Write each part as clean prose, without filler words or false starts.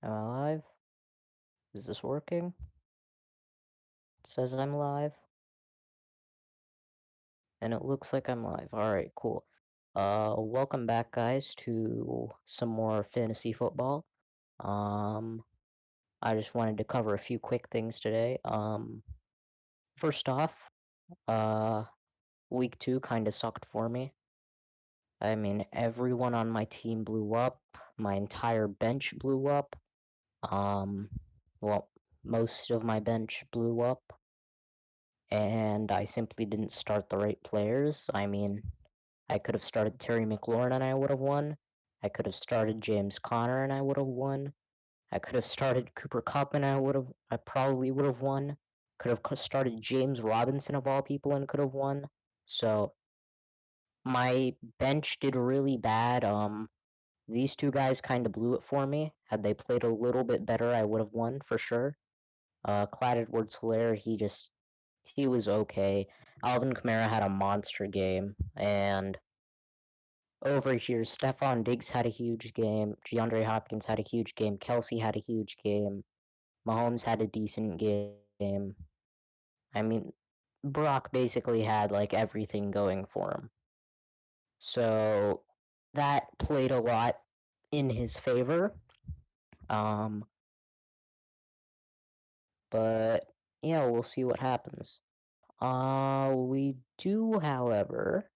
Am I live? Is this working? It says I'm live, and it looks like I'm live. Alright, cool. Welcome back, guys, to some more fantasy football. I just wanted to cover a few quick things today. First off, uh, week 2 kinda sucked for me. I mean, everyone on my team blew up. My entire bench blew up. Um, well, most of my bench blew up. And I simply didn't start the right players. I mean, I could have started Terry McLaurin and I would have won. I could have started James Conner and I would have won. I could have started Cooper Kupp and I probably would have won. Could have started James Robinson of all people and could have won. So my bench did really bad. These two guys kind of blew it for me. Had they played a little bit better, I would have won for sure. Clyde Edwards-Helaire, he was okay. Alvin Kamara had a monster game, and over here, Stephon Diggs had a huge game. DeAndre Hopkins had a huge game. Kelsey had a huge game. Mahomes had a decent game. I mean, Brock basically had like everything going for him. So that played a lot in his favor. Um, but yeah, we'll see what happens. We do, however,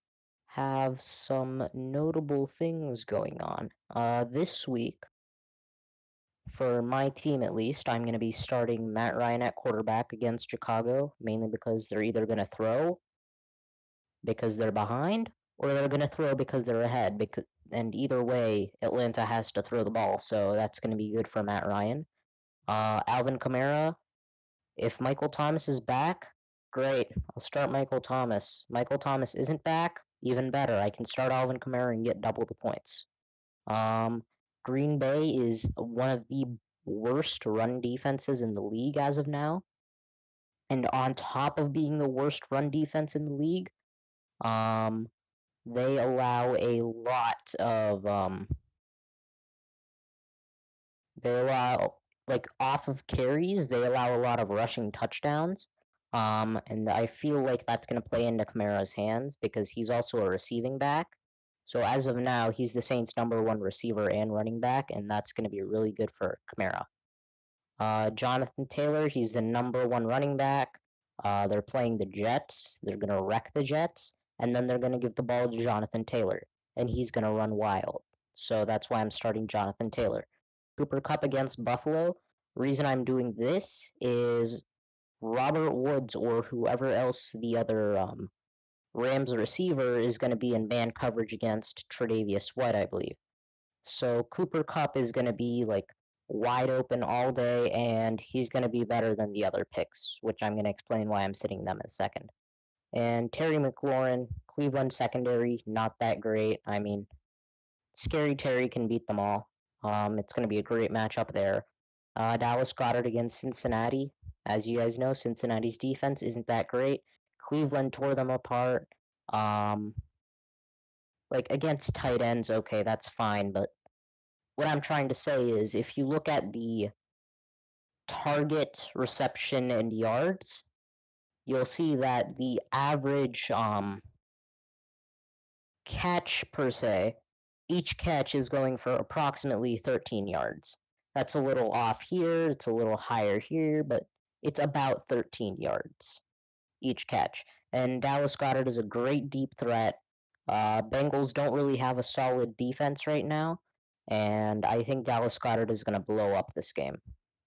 have some notable things going on. This week, for my team at least, I'm going to be starting Matt Ryan at quarterback against Chicago, mainly because they're either going to throw because they're behind, or they're going to throw because they're ahead. And either way, Atlanta has to throw the ball, so that's going to be good for Matt Ryan. Alvin Kamara, if Michael Thomas is back, great. I'll start Michael Thomas. Michael Thomas isn't back, even better. I can start Alvin Kamara and get double the points. Um, Green Bay is one of the worst run defenses in the league as of now. And on top of being the worst run defense in the league, um, they allow a lot of they allow, like, off of carries, they allow a lot of rushing touchdowns. And I feel like that's going to play into Kamara's hands because he's also a receiving back. So as of now, he's the Saints' number one receiver and running back, and that's going to be really good for Kamara. Jonathan Taylor, he's the number one running back. They're playing the Jets. They're going to wreck the Jets, and then they're going to give the ball to Jonathan Taylor, and he's going to run wild. So that's why I'm starting Jonathan Taylor. Cooper Kupp against Buffalo. Reason I'm doing this is Robert Woods or whoever else the other Rams receiver is going to be in man coverage against Tre'Davious White, I believe. So Cooper Kupp is going to be like wide open all day, and he's going to be better than the other picks, which I'm going to explain why I'm sitting them in a second. And Terry McLaurin, Cleveland secondary, not that great. I mean, Scary Terry can beat them all. It's going to be a great matchup there. Dallas Goedert against Cincinnati. As you guys know, Cincinnati's defense isn't that great. Cleveland tore them apart. Um, like against tight ends, okay, that's fine. But what I'm trying to say is, if you look at the target, reception, and yards, you'll see that the average catch per se, each catch is going for approximately 13 yards. That's a little off here, it's a little higher here, but it's about 13 yards each catch. And Dallas Goedert is a great deep threat. Bengals don't really have a solid defense right now, and I think Dallas Goedert is going to blow up this game.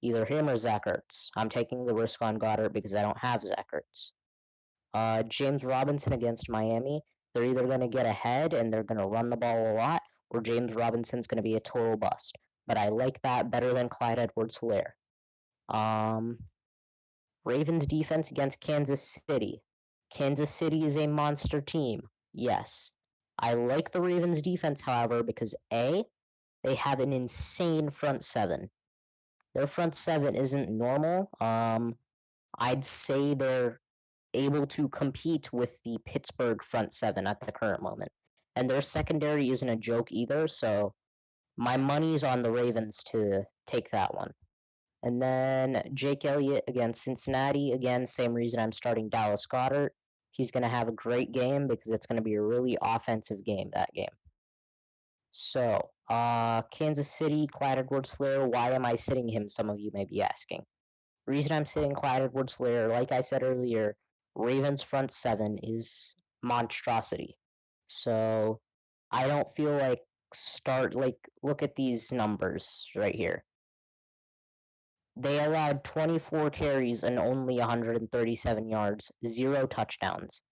Either him or Zach Ertz. I'm taking the risk on Goddard because I don't have Zach Ertz. James Robinson against Miami. They're either going to get ahead and they're going to run the ball a lot, or James Robinson's going to be a total bust. But I like that better than Clyde Edwards-Helaire. Um, Ravens defense against Kansas City. Kansas City is a monster team. Yes. I like the Ravens defense, however, because A, they have an insane front seven. Their front seven isn't normal. I'd say they're able to compete with the Pittsburgh front seven at the current moment. And their secondary isn't a joke either, so My money's on the Ravens to take that one. And then Jake Elliott against Cincinnati. Again, same reason I'm starting Dallas Goedert. He's going to have a great game because it's going to be a really offensive game, that game. So, Kansas City, Clyde Edwards-Helaire, why am I sitting him, some of you may be asking. Reason I'm sitting Clyde Edwards-Helaire, like I said earlier, Ravens front seven is monstrosity. So, I don't feel like look at these numbers right here. They allowed 24 carries and only 137 yards, 0 touchdowns.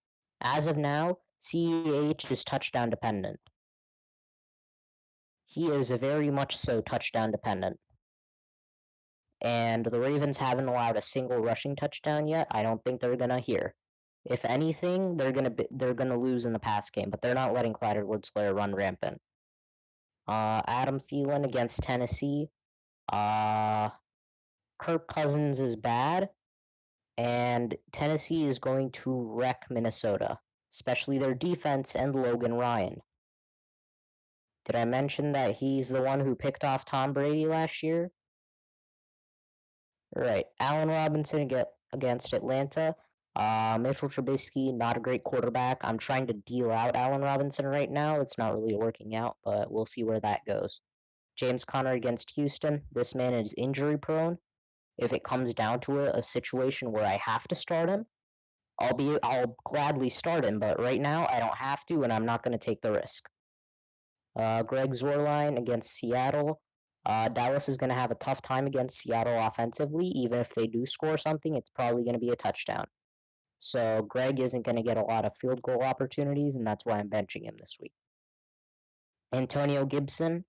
As of now, CEH is touchdown dependent. He is very much so touchdown dependent. And the Ravens haven't allowed a single rushing touchdown yet. I don't think they're gonna here. If anything, they're gonna lose in the pass game, but they're not letting Clyde Edwards-Helaire run rampant. Adam Thielen against Tennessee. Kirk Cousins is bad, and Tennessee is going to wreck Minnesota, especially their defense and Logan Ryan. Did I mention that he's the one who picked off Tom Brady last year? Right. Allen Robinson against Atlanta. Mitchell Trubisky, not a great quarterback. I'm trying to deal out Allen Robinson right now. It's not really working out, but we'll see where that goes. James Conner against Houston. This man is injury prone. If it comes down to it, a situation where I have to start him, I'll gladly start him, but right now I don't have to, and I'm not going to take the risk. Greg Zuerlein against Seattle. Dallas is going to have a tough time against Seattle offensively. Even if they do score something, it's probably going to be a touchdown. So Greg isn't going to get a lot of field goal opportunities, and that's why I'm benching him this week. Antonio Gibson.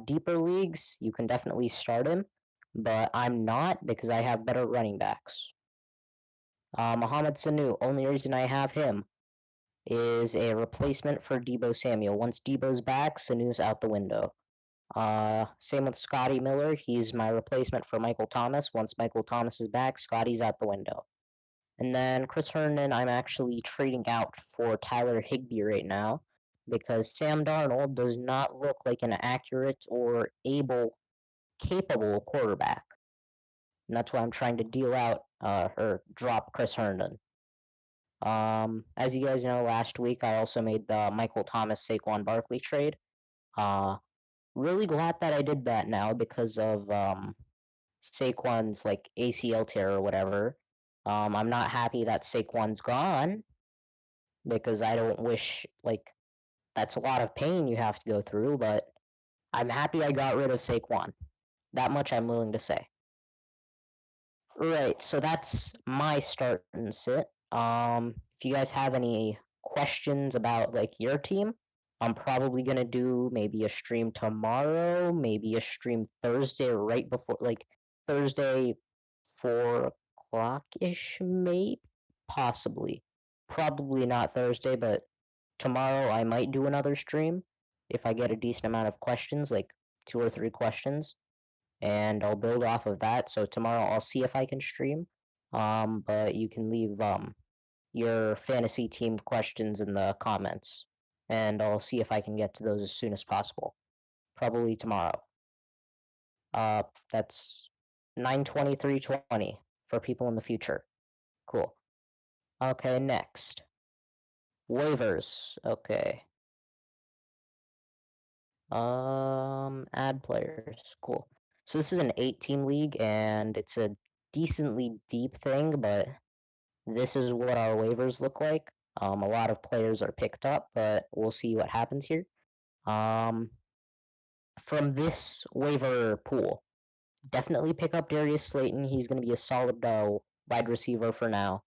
Deeper leagues, you can definitely start him, but I'm not because I have better running backs. Mohamed Sanu, only reason I have him is a replacement for Deebo Samuel. Once Deebo's back, Sanu's out the window. Same with Scotty Miller. He's my replacement for Michael Thomas. Once Michael Thomas is back, Scotty's out the window. And then Chris Herndon, I'm actually trading out for Tyler Higbee right now because Sam Darnold does not look like an accurate or capable quarterback. And that's why I'm trying to deal out or drop Chris Herndon. As you guys know, last week I also made the Michael Thomas Saquon Barkley trade. Really glad that I did that now because of Saquon's like ACL tear or whatever. I'm not happy that Saquon's gone because I don't wish that's a lot of pain you have to go through, but I'm happy I got rid of Saquon. That much I'm willing to say. Right, so that's my start and sit. If you guys have any questions about your team, I'm probably gonna do maybe a stream tomorrow, maybe a stream Thursday right before Thursday 4 o'clock ish, maybe possibly. Probably not Thursday, but tomorrow I might do another stream if I get a decent amount of questions, like 2 or 3 questions, and I'll build off of that. So tomorrow I'll see if I can stream. But you can leave your fantasy team questions in the comments, and I'll see if I can get to those as soon as possible. Probably tomorrow. That's 9:23:20 for people in the future. Cool. Okay, next. Waivers. Okay. Add players. Cool. So this is an 8-team league, and it's a decently deep thing, but this is what our waivers look like. A lot of players are picked up, but we'll see what happens here. From this waiver pool, definitely pick up Darius Slayton. He's going to be a solid wide receiver for now.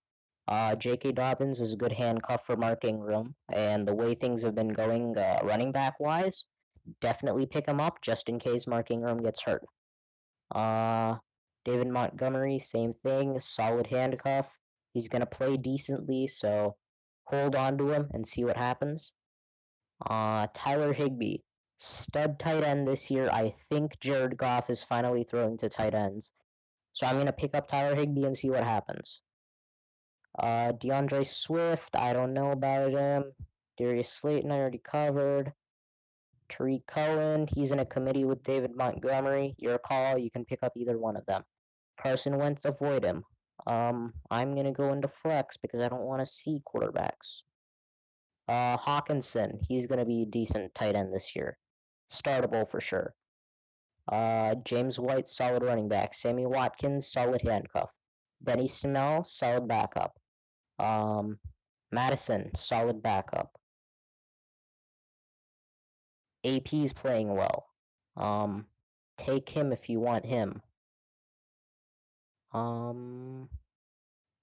J.K. Dobbins is a good handcuff for Mark Ingram, and the way things have been going running back wise, definitely pick him up just in case Mark Ingram gets hurt. David Montgomery, same thing, solid handcuff. He's going to play decently, so hold on to him and see what happens. Tyler Higbee, stud tight end this year. I think Jared Goff is finally throwing to tight ends. So I'm going to pick up Tyler Higbee and see what happens. DeAndre Swift, I don't know about him. Darius Slayton, I already covered. Tariq Cohen, he's in a committee with David Montgomery. Your call, you can pick up either one of them. Carson Wentz, avoid him. I'm gonna go into flex because I don't want to see quarterbacks. Hawkinson, he's gonna be a decent tight end this year. Startable for sure. James White, solid running back. Sammy Watkins, solid handcuff. Benny Snell, solid backup. Madison, solid backup. AP's playing well. Take him if you want him.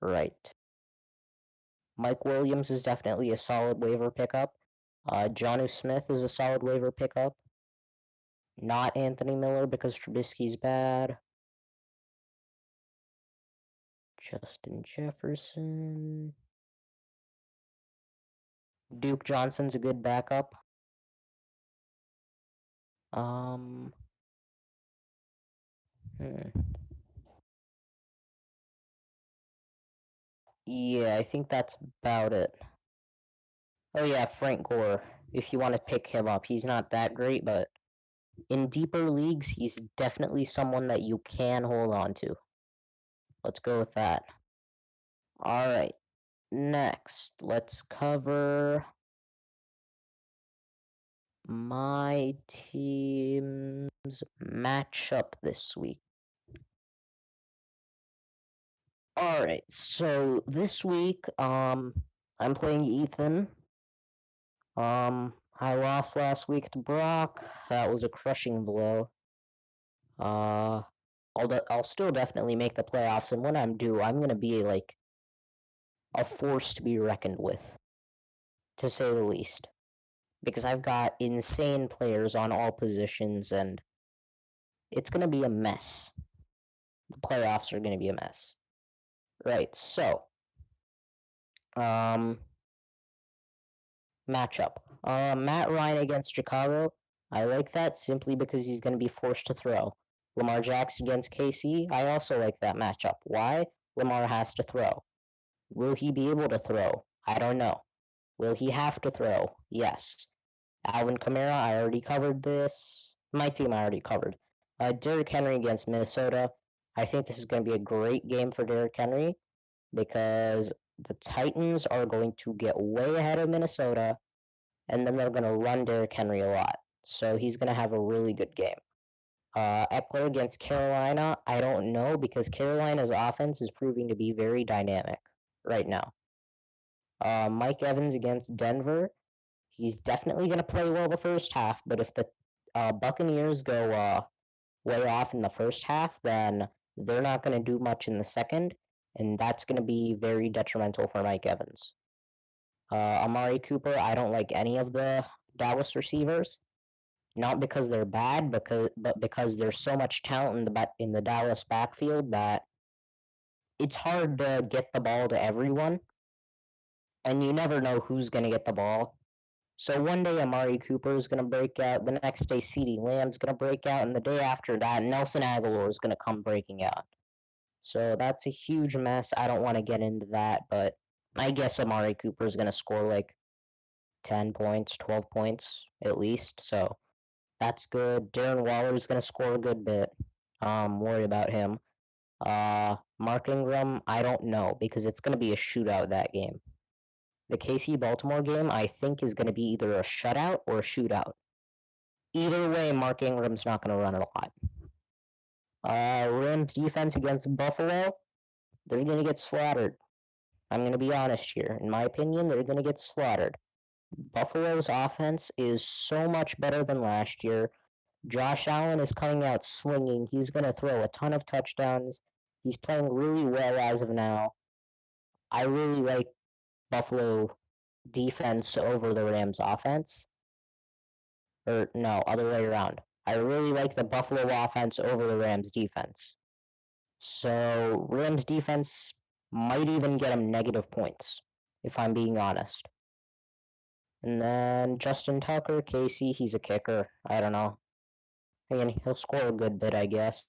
Right. Mike Williams is definitely a solid waiver pickup. Jonnu Smith is a solid waiver pickup. Not Anthony Miller because Trubisky's bad. Justin Jefferson. Duke Johnson's a good backup. Yeah, I think that's about it. Oh yeah, Frank Gore. If you want to pick him up, he's not that great, but in deeper leagues, he's definitely someone that you can hold on to. Let's go with that. Alright, next, let's cover my team's matchup this week. Alright, so this week, I'm playing Ethan. I lost last week to Brock. That was a crushing blow. I'll still definitely make the playoffs, and when I'm due, I'm gonna be like a force to be reckoned with, to say the least. Because I've got insane players on all positions, and it's gonna be a mess. The playoffs are gonna be a mess. Right, so matchup. Matt Ryan against Chicago. I like that simply because he's gonna be forced to throw. Lamar Jackson against KC. I also like that matchup. Why? Lamar has to throw. Will he be able to throw? I don't know. Will he have to throw? Yes. Alvin Kamara, I already covered this. My team I already covered. Derrick Henry against Minnesota. I think this is going to be a great game for Derrick Henry because the Titans are going to get way ahead of Minnesota, and then they're going to run Derrick Henry a lot. So he's going to have a really good game. Eckler against Carolina, I don't know because Carolina's offense is proving to be very dynamic right now. Mike Evans against Denver. He's definitely going to play well the first half, but if the Buccaneers go way off in the first half, then they're not going to do much in the second, and that's going to be very detrimental for Mike Evans. Amari Cooper, I don't like any of the Dallas receivers, not because they're bad, but because there's so much talent in the Dallas backfield that it's hard to get the ball to everyone, and you never know who's going to get the ball. So one day Amari Cooper is going to break out, the next day CeeDee Lamb's going to break out, and the day after that Nelson Aguilar is going to come breaking out. So that's a huge mess. I don't want to get into that, but I guess Amari Cooper is going to score like 10 points, 12 points at least. So that's good. Darren Waller is going to score a good bit. Worry about him. Mark Ingram, I don't know because it's going to be a shootout that game. The KC Baltimore game, I think, is going to be either a shutout or a shootout. Either way, Mark Ingram's not going to run a lot. Rams defense against Buffalo, they're going to get slaughtered. I'm going to be honest here. In my opinion, they're going to get slaughtered. Buffalo's offense is so much better than last year. Josh Allen is coming out slinging. He's going to throw a ton of touchdowns. He's playing really well as of now. I really like Buffalo defense over the Rams offense. Or no, other way around. I really like the Buffalo offense over the Rams defense. So Rams defense might even get him negative points, if I'm being honest. And then Justin Tucker, Casey, he's a kicker. I don't know. Again, he'll score a good bit, I guess.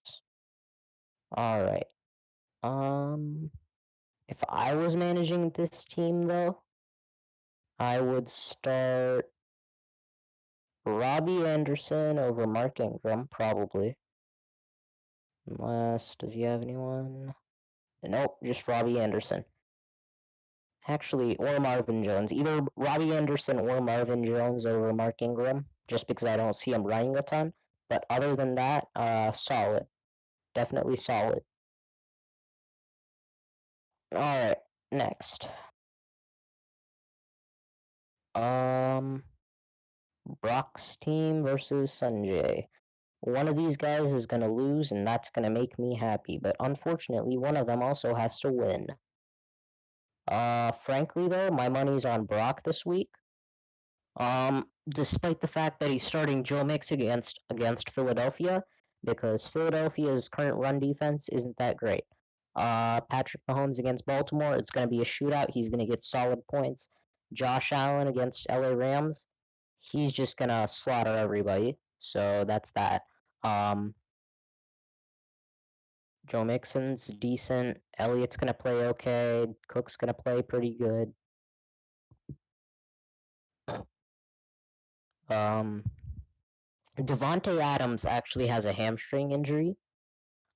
Alright. If I was managing this team, though, I would start Robbie Anderson over Mark Ingram, probably. Unless, does he have anyone? Nope, just Robbie Anderson. Actually, or Marvin Jones. Either Robbie Anderson or Marvin Jones over Mark Ingram, just because I don't see him running a ton. But other than that, solid. Definitely solid. Alright, next. Brock's team versus Sanjay. One of these guys is going to lose, and that's going to make me happy, but unfortunately, one of them also has to win. Frankly, though, my money's on Brock this week. Despite the fact that he's starting Joe Mix against Philadelphia, because Philadelphia's current run defense isn't that great. Patrick Mahomes against Baltimore, it's going to be a shootout. He's going to get solid points. Josh Allen against LA Rams, he's just going to slaughter everybody. So that's that. Joe Mixon's decent. Elliott's going to play okay. Cook's going to play pretty good. Devontae Adams actually has a hamstring injury.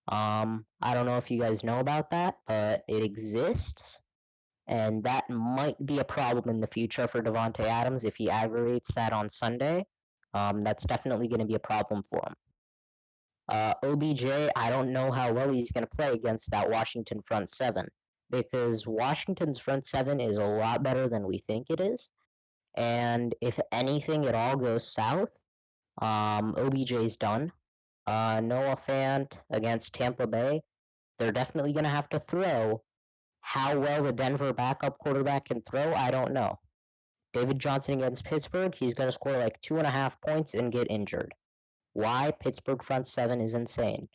I don't know if you guys know about that, but it exists, and that might be a problem in the future for Devontae Adams if he aggravates that on Sunday. That's definitely going to be a problem for him. OBJ, I don't know how well he's going to play against that Washington front seven, because Washington's front seven is a lot better than we think it is, and if anything at all goes south, OBJ's done. Noah Fant against Tampa Bay, they're definitely going to have to throw. How well the Denver backup quarterback can throw, I don't know. David Johnson against Pittsburgh, he's going to score like 2.5 points and get injured. Why? Pittsburgh front seven is insane.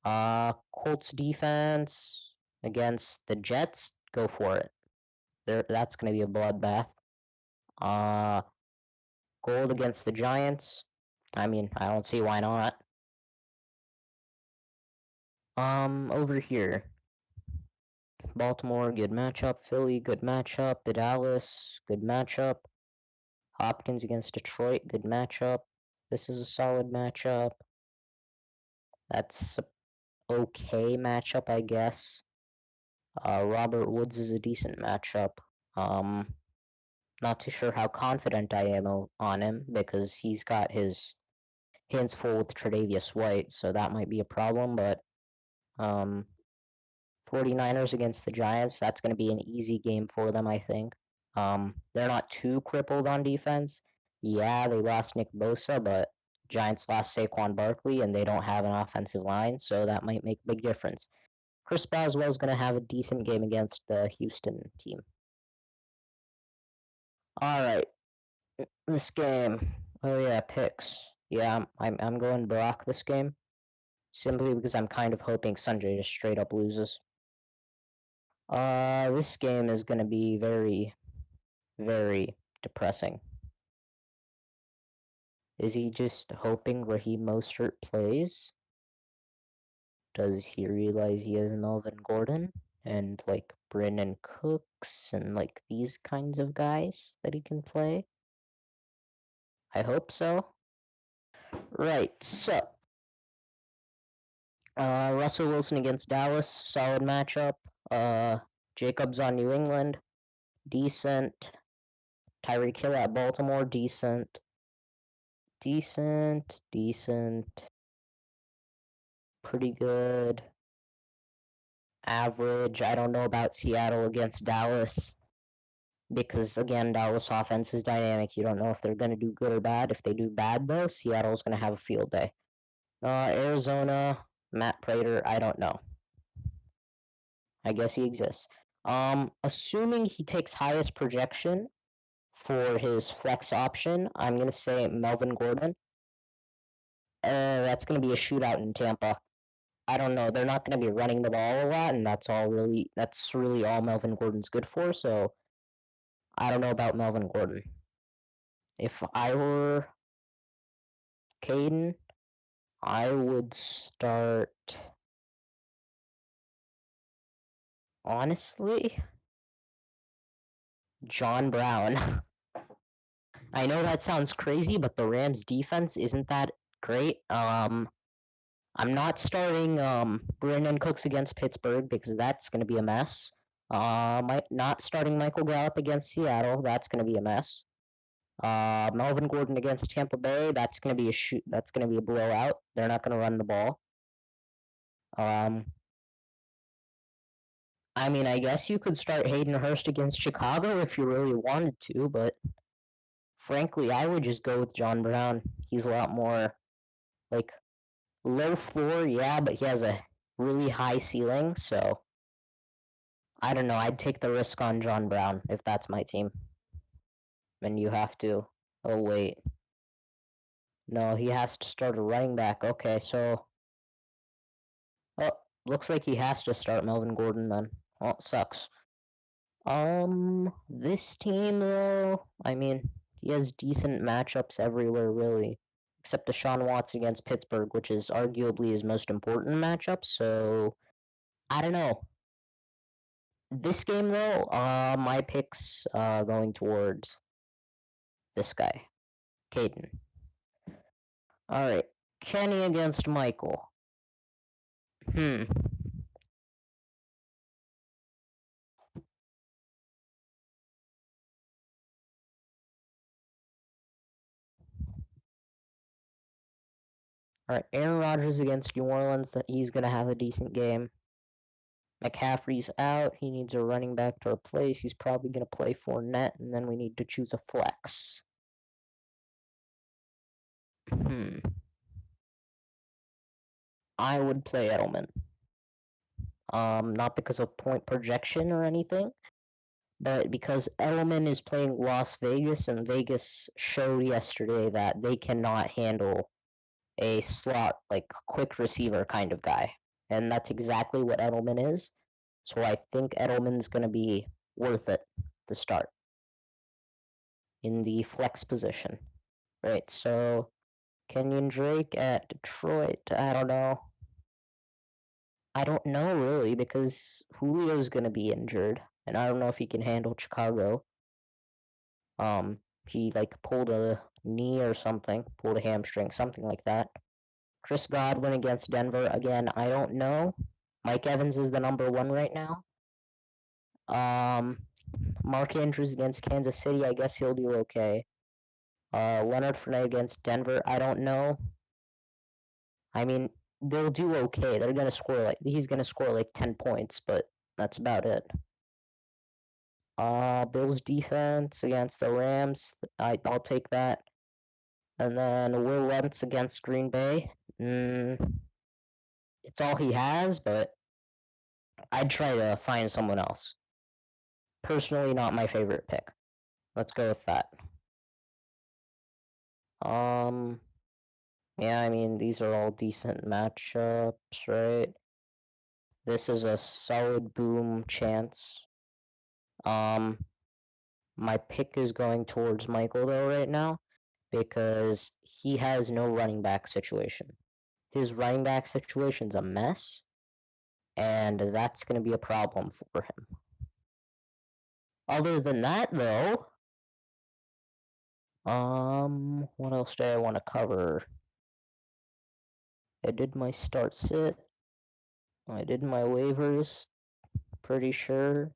Colts defense against the Jets, go for it. That's going to be a bloodbath. Gold against the Giants. I mean, I don't see why not. Over here. Baltimore, good matchup. Philly, good matchup. The Dallas, good matchup. Hopkins against Detroit, good matchup. This is a solid matchup. That's a okay matchup, I guess. Robert Woods is a decent matchup. Not too sure how confident I am on him because he's got his hands full with Tre'Davious White, so that might be a problem, but 49ers against the Giants, that's going to be an easy game for them, I think. They're not too crippled on defense. Yeah, they lost Nick Bosa, but Giants lost Saquon Barkley, and they don't have an offensive line, so that might make a big difference. Chris Boswell's going to have a decent game against the Houston team. All right, this game. Oh yeah, picks. Yeah, I'm going Brock this game, simply because I'm kind of hoping Sanjay just straight up loses. This game is going to be very, very depressing. Is he just hoping Raheem Mostert plays? Does he realize he has Melvin Gordon and like Brennan Cooks and like these kinds of guys that he can play? I hope so. Right, so Russell Wilson against Dallas, solid matchup. Jacobs on New England, decent. Tyreek Hill at Baltimore, decent. Decent. Pretty good. Average. I don't know about Seattle against Dallas because, again, Dallas offense is dynamic. You don't know if they're going to do good or bad. If they do bad, though, Seattle's going to have a field day. Arizona, Matt Prater, I don't know. I guess he exists. Assuming he takes highest projection for his flex option, I'm going to say Melvin Gordon. That's going to be a shootout in Tampa. I don't know. They're not going to be running the ball a lot, and that's really all Melvin Gordon's good for. So I don't know about Melvin Gordon. If I were Caden, I would start. Honestly, John Brown. I know that sounds crazy, but the Rams defense isn't that great. I'm not starting Brandon Cooks against Pittsburgh because that's going to be a mess. Not starting Michael Gallup against Seattle. That's going to be a mess. Melvin Gordon against Tampa Bay. That's going to be a shoot. That's going to be a blowout. They're not going to run the ball. I mean, I guess you could start Hayden Hurst against Chicago if you really wanted to, but frankly, I would just go with John Brown. He's a lot more like low floor, yeah, but he has a really high ceiling, so I don't know. I'd take the risk on John Brown if that's my team. And you have to. Oh, wait. No, he has to start a running back. Okay, so. Oh, looks like he has to start Melvin Gordon then. Oh, it sucks. This team, though, I mean, he has decent matchups everywhere, really. Except Deshaun Watson against Pittsburgh, which is arguably his most important matchup, so. I don't know. This game, though, my pick's going towards this guy, Caden. Alright, Kenny against Michael. Hmm. Alright, Aaron Rodgers against New Orleans. That he's gonna have a decent game. McCaffrey's out. He needs a running back to replace. He's probably gonna play Fournette, and then we need to choose a flex. I would play Edelman. Not because of point projection or anything, but because Edelman is playing Las Vegas, and Vegas showed yesterday that they cannot handle a slot, like, quick receiver kind of guy. And that's exactly what Edelman is. So I think Edelman's going to be worth it to start in the flex position. Right, so Kenyon Drake at Detroit, I don't know. I don't know really because Julio's going to be injured, and I don't know if he can handle Chicago. He like pulled a knee or something, pulled a hamstring, something like that. Chris Godwin against Denver again. I don't know. Mike Evans is the number one right now. Mark Andrews against Kansas City. I guess he'll do okay. Leonard Fournette against Denver. I don't know. I mean, they'll do okay. They're gonna score he's gonna score like 10 points, but that's about it. Bills defense against the Rams. I'll take that. And then Will Lentz against Green Bay. It's all he has, but I'd try to find someone else. Personally, not my favorite pick. Let's go with that. Yeah, I mean, these are all decent matchups, right? This is a solid boom chance. My pick is going towards Michael, though, right now, because he has no running back situation. His running back situation's a mess, and that's going to be a problem for him. Other than that, though, what else do I want to cover? I did my start sit. I did my waivers. Pretty sure.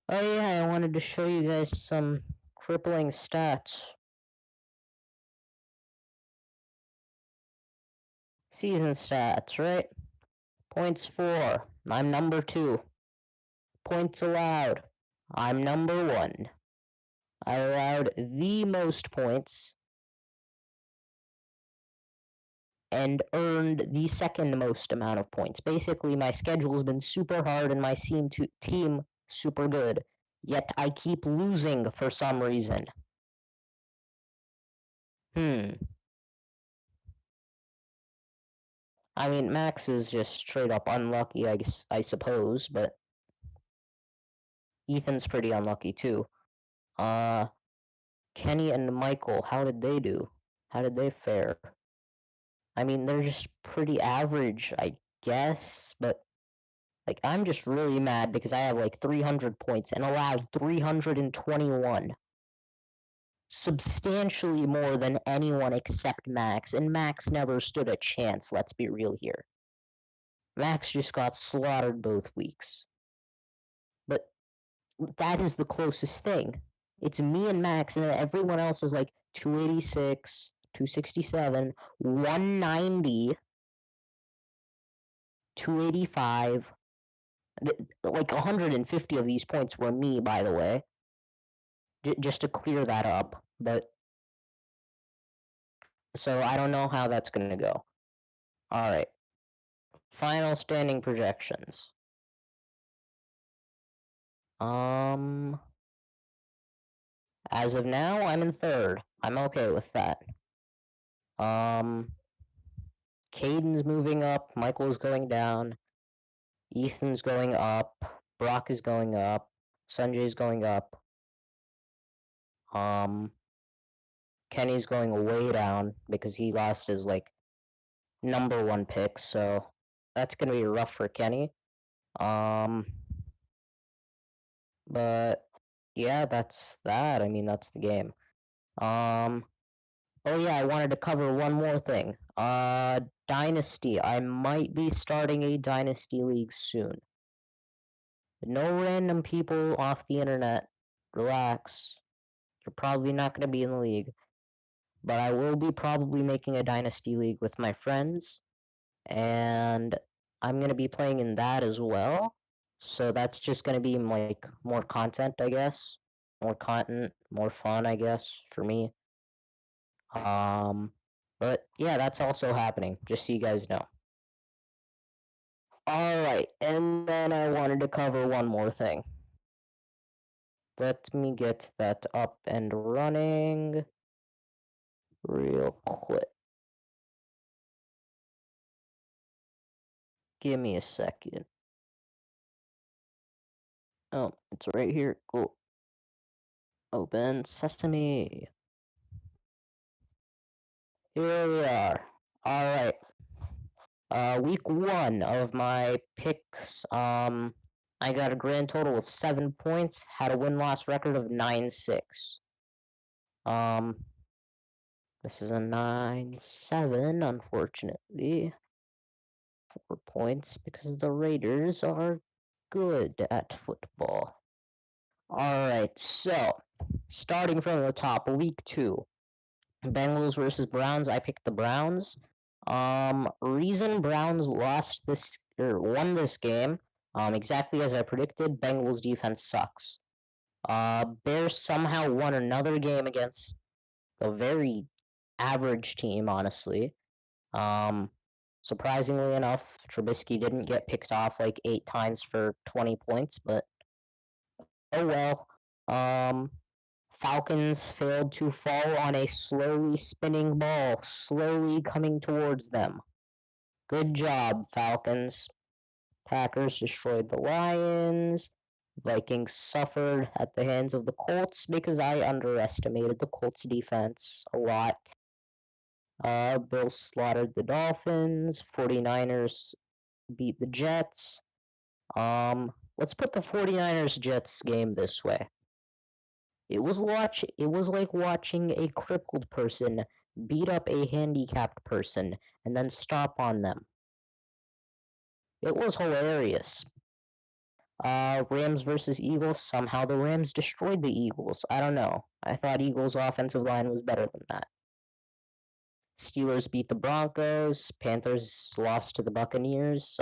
Oh yeah, I wanted to show you guys some crippling stats. Season stats, right? Points for. I'm number 2. Points allowed. I'm number 1. I allowed the most points and earned the second most amount of points. Basically, my schedule's been super hard and my team super good. Yet I keep losing for some reason. I mean, Max is just straight up unlucky, I suppose, but Ethan's pretty unlucky too. Kenny and Michael, how did they do? How did they fare? I mean, they're just pretty average, I guess, but like I'm just really mad because I have like 300 points and allowed 321. substantially more than anyone except Max, and Max never stood a chance, let's be real here. Max just got slaughtered both weeks. But that is the closest thing. It's me and Max, and everyone else is like 286, 267, 190, 285. Like 150 of these points were me, by the way. Just to clear that up. But so I don't know how that's going to go. All right. Final standing projections. As of now, I'm in third. I'm okay with that. Caden's moving up. Michael's going down. Ethan's going up. Brock is going up. Sanjay's going up. Kenny's going way down because he lost his like number one pick, so that's gonna be rough for Kenny. But yeah, that's that. I mean, that's the game. Oh yeah, I wanted to cover one more thing. Dynasty. I might be starting a Dynasty League soon. No random people off the internet. Relax. You're probably not going to be in the league. But I will be probably making a Dynasty League with my friends. And I'm going to be playing in that as well. So that's just going to be like more content, I guess. More content, more fun, I guess, for me. But yeah, that's also happening, just so you guys know. Alright, and then I wanted to cover one more thing. Let me get that up and running real quick. Give me a second. Oh, it's right here. Cool. Open Sesame. Here we are. Alright. Week 1 of my picks, I got a grand total of 7 points, had a win-loss record of 9-6. This is a 9-7, unfortunately. 4 points because the Raiders are good at football. Alright, so, starting from the top, week 2. Bengals versus Browns, I picked the Browns. Reason Browns won this game, exactly as I predicted, Bengals defense sucks. Bears somehow won another game against a very average team, honestly. Surprisingly enough, Trubisky didn't get picked off like 8 times for 20 points, but oh well. Falcons failed to fall on a slowly spinning ball, slowly coming towards them. Good job, Falcons. Packers destroyed the Lions. Vikings suffered at the hands of the Colts because I underestimated the Colts defense a lot. Bills slaughtered the Dolphins. 49ers beat the Jets. Let's put the 49ers Jets game this way. It was like watching a crippled person beat up a handicapped person and then stomp on them. It was hilarious. Rams versus Eagles. Somehow the Rams destroyed the Eagles. I don't know. I thought Eagles' offensive line was better than that. Steelers beat the Broncos. Panthers lost to the Buccaneers.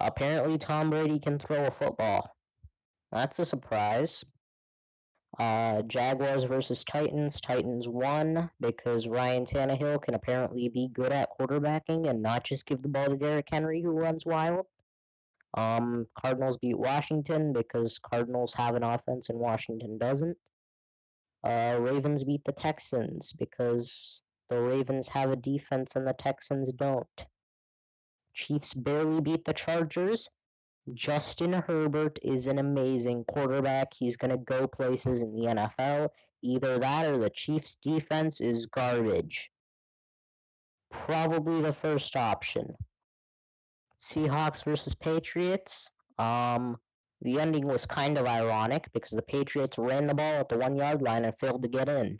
Apparently Tom Brady can throw a football. That's a surprise. Jaguars versus Titans. Titans won because Ryan Tannehill can apparently be good at quarterbacking and not just give the ball to Derrick Henry, who runs wild. Cardinals beat Washington because Cardinals have an offense and Washington doesn't. Ravens beat the Texans because the Ravens have a defense and the Texans don't. Chiefs barely beat the Chargers. Justin Herbert is an amazing quarterback. He's going to go places in the NFL. Either that or the Chiefs' defense is garbage. Probably the first option. Seahawks versus Patriots. The ending was kind of ironic because the Patriots ran the ball at the 1 yard line and failed to get in.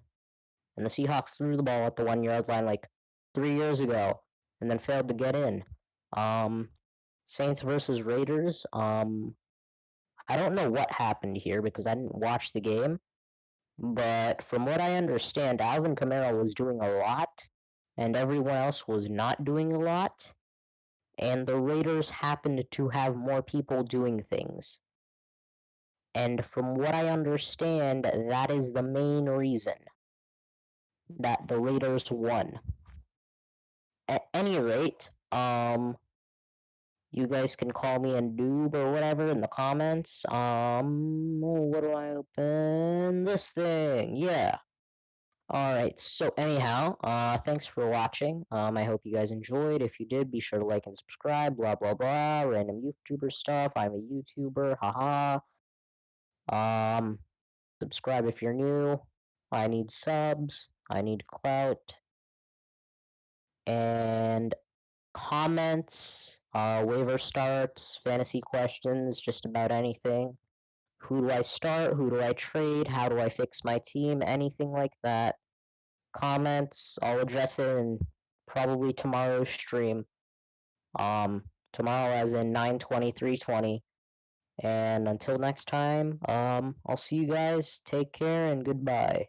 And the Seahawks threw the ball at the 1 yard line like 3 years ago and then failed to get in. Saints versus Raiders. I don't know what happened here because I didn't watch the game. But from what I understand, Alvin Kamara was doing a lot, and everyone else was not doing a lot. And the Raiders happened to have more people doing things. And from what I understand, that is the main reason that the Raiders won. At any rate, you guys can call me a noob or whatever in the comments. What do I open? This thing, yeah. Alright, so anyhow, thanks for watching. I hope you guys enjoyed. If you did, be sure to like and subscribe, blah blah blah, random YouTuber stuff. I'm a YouTuber, haha. Subscribe if you're new. I need subs. I need clout. And comments, waiver starts, fantasy questions, just about anything. Who do I start? Who do I trade? How do I fix my team? Anything like that. Comments, I'll address it in probably tomorrow's stream. Tomorrow as in 9/20/3/20. And until next time, I'll see you guys. Take care and goodbye.